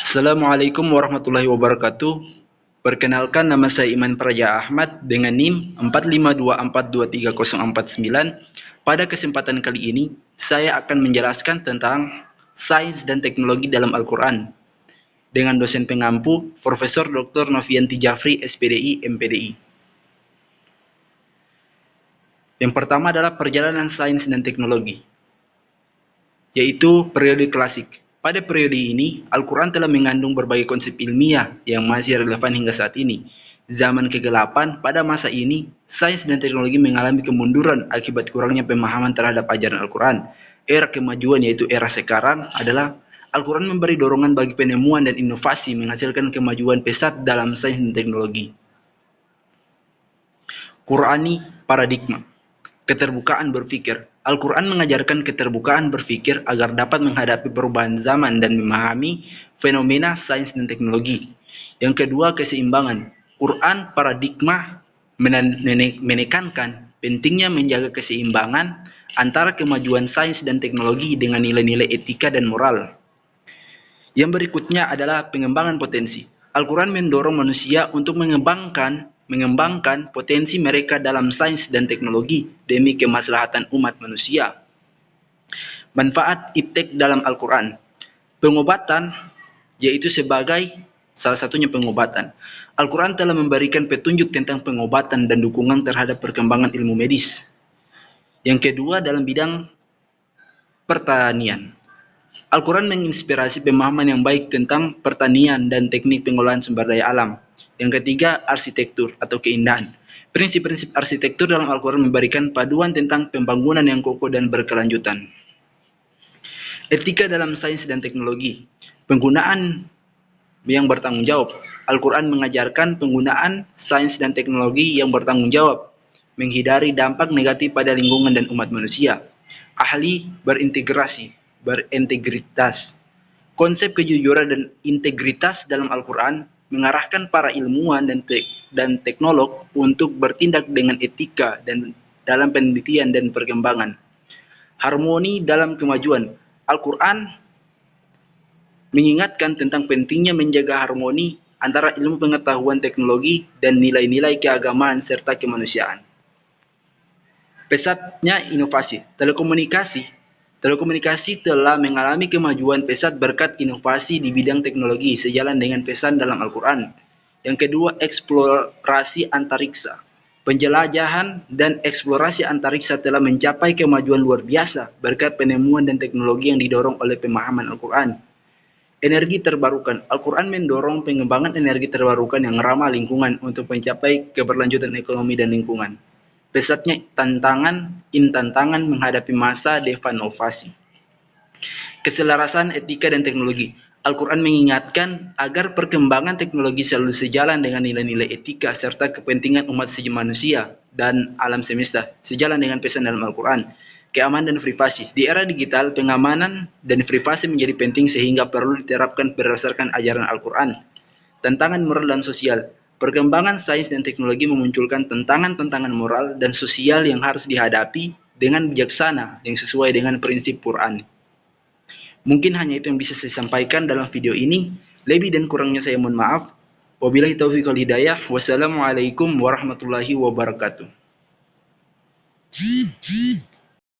Assalamualaikum warahmatullahi wabarakatuh. Perkenalkan, nama saya Iman Praja Ahmad dengan NIM 4524230049. Pada kesempatan kali ini, saya akan menjelaskan tentang sains dan teknologi dalam Al-Quran dengan dosen pengampu Profesor Dr. Novianti Jafri, SPDI, MPDI. Yang pertama adalah perjalanan sains dan teknologi, yaitu periode klasik. Pada periode ini, Al-Quran telah mengandung berbagai konsep ilmiah yang masih relevan hingga saat ini. Zaman kegelapan, pada masa ini, sains dan teknologi mengalami kemunduran akibat kurangnya pemahaman terhadap ajaran Al-Quran. Era kemajuan, yaitu era sekarang, adalah Al-Quran memberi dorongan bagi penemuan dan inovasi, menghasilkan kemajuan pesat dalam sains dan teknologi. Qurani paradigma, keterbukaan berpikir. Al-Quran mengajarkan keterbukaan berpikir agar dapat menghadapi perubahan zaman dan memahami fenomena sains dan teknologi. Yang kedua, keseimbangan. Quran paradigma menekankan pentingnya menjaga keseimbangan antara kemajuan sains dan teknologi dengan nilai-nilai etika dan moral. Yang berikutnya adalah pengembangan potensi. Al-Quran mendorong manusia untuk mengembangkan potensi mereka dalam sains dan teknologi demi kemaslahatan umat manusia. Manfaat iptek dalam Al-Quran. Pengobatan, yaitu sebagai salah satunya pengobatan. Al-Quran telah memberikan petunjuk tentang pengobatan dan dukungan terhadap perkembangan ilmu medis. Yang kedua, dalam bidang pertanian. Al-Quran menginspirasi pemahaman yang baik tentang pertanian dan teknik pengolahan sumber daya alam. Yang ketiga, arsitektur atau keindahan. Prinsip-prinsip arsitektur dalam Al-Quran memberikan paduan tentang pembangunan yang kokoh dan berkelanjutan. Etika dalam sains dan teknologi. Penggunaan yang bertanggung jawab. Al-Quran mengajarkan penggunaan sains dan teknologi yang bertanggung jawab, menghindari dampak negatif pada lingkungan dan umat manusia. Ahli berintegritas. Konsep kejujuran dan integritas dalam Al-Quran mengarahkan para ilmuwan dan teknolog untuk bertindak dengan etika dan dalam penelitian dan perkembangan. Harmoni dalam kemajuan. Al-Quran mengingatkan tentang pentingnya menjaga harmoni antara ilmu pengetahuan teknologi dan nilai-nilai keagamaan serta kemanusiaan. Pesatnya inovasi. Telekomunikasi telah mengalami kemajuan pesat berkat inovasi di bidang teknologi sejalan dengan pesan dalam Al-Quran. Yang kedua, eksplorasi antariksa. Penjelajahan dan eksplorasi antariksa telah mencapai kemajuan luar biasa berkat penemuan dan teknologi yang didorong oleh pemahaman Al-Quran. Energi terbarukan. Al-Quran mendorong pengembangan energi terbarukan yang ramah lingkungan untuk mencapai keberlanjutan ekonomi dan lingkungan. Pesatnya tantangan menghadapi masa devanovasi. Keselarasan etika dan teknologi. Al-Quran mengingatkan agar perkembangan teknologi selalu sejalan dengan nilai-nilai etika serta kepentingan umat manusia dan alam semesta, sejalan dengan pesan dalam Al-Quran. Keamanan dan privasi. Di era digital, pengamanan dan privasi menjadi penting sehingga perlu diterapkan berdasarkan ajaran Al-Quran. Tantangan moral dan sosial. Perkembangan sains dan teknologi memunculkan tantangan-tantangan moral dan sosial yang harus dihadapi dengan bijaksana yang sesuai dengan prinsip Quran. Mungkin hanya itu yang bisa saya sampaikan dalam video ini. Lebih dan kurangnya saya mohon maaf. Wabillahi taufiq wal hidayah. Wassalamualaikum warahmatullahi wabarakatuh.